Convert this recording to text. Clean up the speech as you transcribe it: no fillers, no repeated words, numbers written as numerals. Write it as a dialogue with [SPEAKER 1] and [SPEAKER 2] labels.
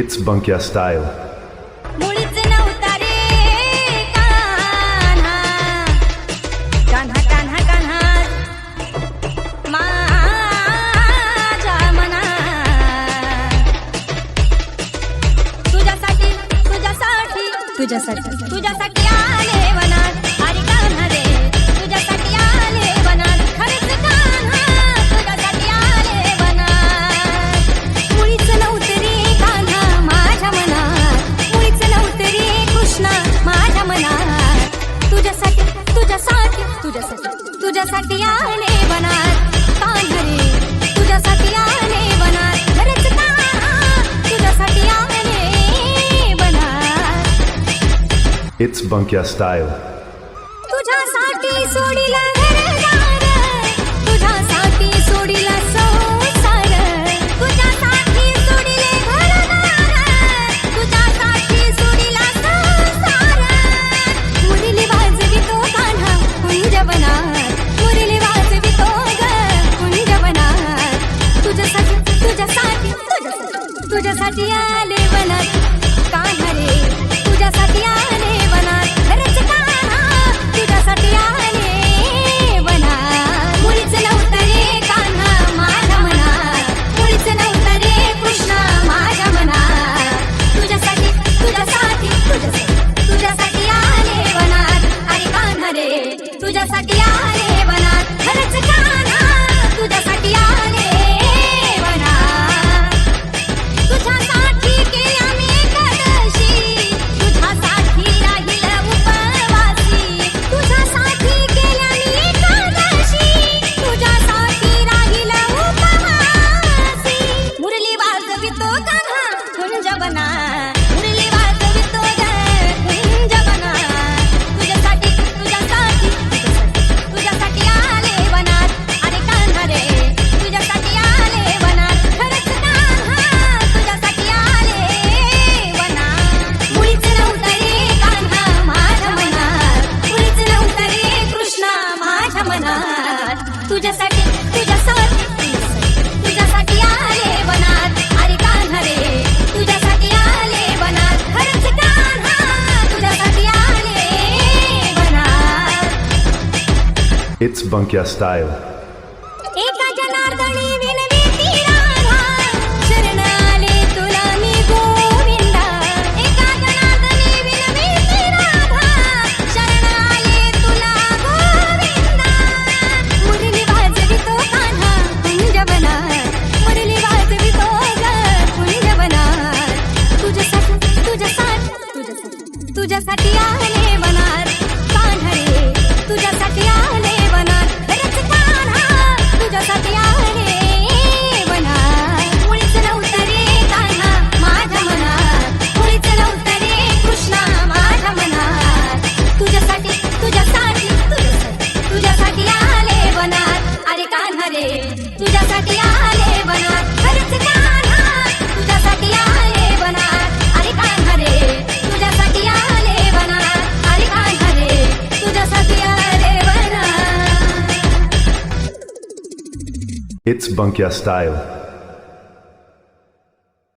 [SPEAKER 1] It's Bunkya style.
[SPEAKER 2] मुळीच नव्हता रे कान्हा, कान्हा कान्हा कान्हा माझ्या मनात. तुझ्यासाठी तुझ्यासाठी तुझ्यासाठी तुझ्यासाठी आले वनात. अरे कान्हा रे तुझ्यासाठी आले वनात. खरंच कान्हा तुझ्यासाठी आले वनात. मुळीच नव्हते रे कान्हा माझ्या मनात. मुळीच नव्हते रे कृष्णा माझ्या मनात. तुझ्यासाठी तुझ्यासाठी तुझ्यासाठी तुझ्यासाठी आले वनात. कान्हा रे तुझ्यासाठी आले वनात. खरंच कान्हा तुझ्यासाठी आले वनात.
[SPEAKER 1] It's Bunkya style.
[SPEAKER 2] तुझ्यासाठी सोडिला घरदार, तुझ्यासाठी सोडिला संसार. तुझ्यासाठी सोडिले घरदार, तुझ्यासाठी सोडिला संसार. मुरली वाजवितो कान्हा कुंजवनात. मुरली वाजवितो ग कुंजवनात. तुझ्यासाठी तुझ्यासाठी तुझ्यासाठी तुझ्यासाठी आले वनात. कान्हा रे तुझ्यासाठी आले वनात. खरंच कान्हा तुझ्यासाठी आले वनात. मुळीच नव्हता रे कान्हा माझ्या मनात. मुळीच नव्हता रे कृष्णा माझ्या मनात. तुझ्यासाठी तुझ्यासाठी तुझ्यासाठी तुझ्यासाठी आले वनात. अरे कान्हा रे तुझ्यासाठी आले वनात. खरंच कान्हा तुझ्यासाठी आले वनात. तुझ्यासाठी केल्या मी एकादशी, तुझ्यासाठी राहील उपवासी. तुझ्यासाठी केल्या मी एकादशी, तुझ्यासाठी राहील उपवासी. मुरली वाजवितो कान्हा कुंजवनात. मुरली वाजवितो ग कुंजवनात. तुझ्यासाठी तुझ्यासाठी तुझ्यासाठी तुझ्यासाठी आले वनात. अरे कान्हा रे तुझ्यासाठी आले वनात. खरंच कान्हा तुझ्यासाठी आले वनात. मुळीच नव्हता रे कान्हा माझ्या मनात. मुळीच नव्हता रे कृष्णा माझ्या मनात. तुझ्यासाठी तुझ्यासाठी तुझ्यासाठी आले वनात. अरे कान्हा रे तुझ्यासाठी आले वनात. खरंच कान्हा तुझ्यासाठी आले वनात.
[SPEAKER 1] It's Bunkya style.
[SPEAKER 2] एका जनार्दनी विनविती राधा, शरण आले तुला मी गोविंदा. एका जनार्दनी विनविती राधा, शरण आले तुला गोविंदा. मुरली वाजवितो कान्हा कुंजवनात. मुरली वाजवितो ग कुंजवनात. तुझ्यासाठी तुझ्यासाठी तुझ्यासाठी तुझ्यासाठी आले वनात. कान्हा रे तुझ्यासाठी आले वनात. खरंच कान्हा तुझ्यासाठी आले वनात. मुळीच नव्हता रे कान्हा माझ्या मनात. मुळीच नव्हता रे कृष्णा माझ्या मनात. तुझ्यासाठी तुझ्यासाठी तुझ्यासाठी तुझ्यासाठी आले वनात. अरे कान्हा रे तुझ्यासाठी आले वनात. खरंच कान्हा तुझ्यासाठी आले वनात. अरे कान्हा रे तुझ्यासाठी आले वनात. अरे कान्हा रे तुझ्यासाठी आले वनात.
[SPEAKER 1] It's Bunkya style.